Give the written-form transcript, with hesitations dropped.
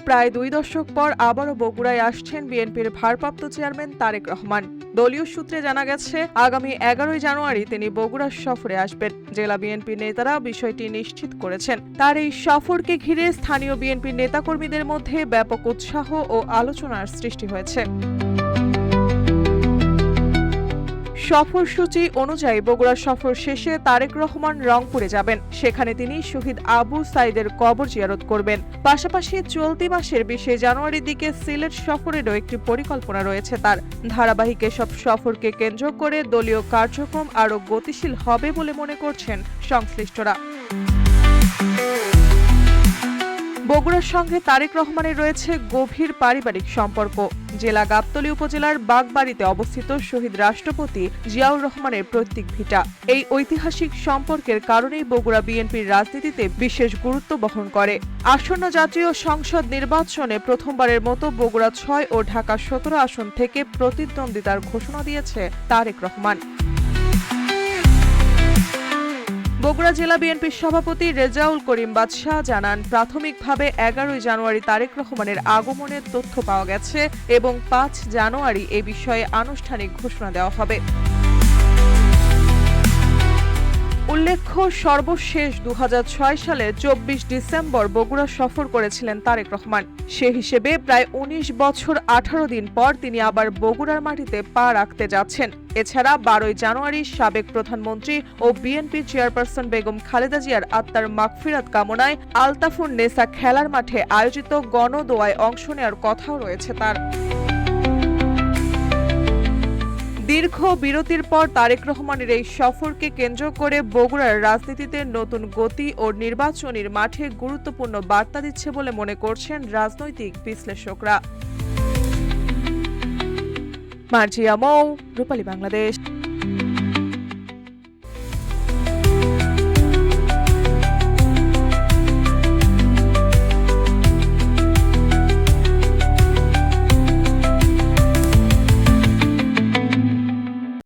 প্রায় 2 দশক পর আবারও বগুড়ায় আসছেন বিএনপির ভারপ্রাপ্ত চেয়ারম্যান তারেক রহমান। দলীয় সূত্রে জানা গেছে, আগামী 11 জানুয়ারি তিনি বগুড়া সফরে আসবেন। জেলা বিএনপি নেতারা বিষয়টি নিশ্চিত করেছেন। তার এই সফরকে ঘিরে স্থানীয় বিএনপি নেতাকর্মীদের মধ্যে ব্যাপক উৎসাহ ও আলোচনার সৃষ্টি হয়েছে। সফরসূচি অনুযায়ী বগুড়া সফর শেষে তারেক রহমান রংপুরে যাবেন। সেখানে তিনি শহীদ আবু সাইদের কবর জিয়ারত করবেন। পাশাপাশি চলতি মাসের 20 জানুয়ারির দিকে সিলেট সফরেরও একটি পরিকল্পনা রয়েছে তার। ধারাবাহিক এসব সফরকে কেন্দ্র করে দলীয় কার্যক্রম আরও গতিশীল হবে বলে মনে করছেন সংশ্লিষ্টরা। বগুড়ার সঙ্গে তারেক রহমানের রয়েছে গভীর পারিবারিক সম্পর্ক। জেলা গাবতলী উপজেলার বাগবাড়িতে অবস্থিত শহীদ রাষ্ট্রপতি জিয়াউর রহমানের পৈতৃক ভিটা। এই ঐতিহাসিক সম্পর্কের কারণেই বগুড়া বিএনপির রাজনীতিতে বিশেষ গুরুত্ব বহন করে। আসন্ন জাতীয় সংসদ নির্বাচনে প্রথমবারের মতো বগুড়া 6 ও ঢাকা 17 আসন থেকে প্রতিদ্বন্দ্বিতার ঘোষণা দিয়েছে তারেক রহমান। বগুড়া জেলা বিএনপির সভাপতি রেজাউল করিম বাদশাহ জানান, প্রাথমিকভাবে 11 জানুয়ারি তারেক রহমানের আগমনের তথ্য পাওয়া গেছে এবং 5 জানুয়ারি এ বিষয়ে আনুষ্ঠানিক ঘোষণা দেওয়া হবে। উল্লেখ্য, সর্বশেষ 2006 সালে 24 ডিসেম্বর বগুড়া সফর করেছিলেন তারেক রহমান। সে হিসেবে প্রায় 19 বছর 18 দিন পর তিনি আবার বগুড়ার মাটিতে পা রাখতে যাচ্ছেন। এছাড়া 12 জানুয়ারি সাবেক প্রধানমন্ত্রী ও বিএনপি চেয়ারপারসন বেগম খালেদা জিয়ার আত্মার মাগফিরাত কামনায় আলতাফুন নেসা খেলার মাঠে আয়োজিত গণদোয়ায় অংশ নেওয়ার কথাও রয়েছে তার। দীর্ঘ বিরতির পর তারেক রহমানের এই সফরকে কেন্দ্র করে বগুড়ার রাজনীতিতে নতুন গতি ও নির্বাচনের মাঠে গুরুত্বপূর্ণ বার্তা দিচ্ছে বলে মনে করছেন রাজনৈতিক বিশ্লেষকরা। মার্জিয়া মৌ, রূপালী বাংলাদেশ।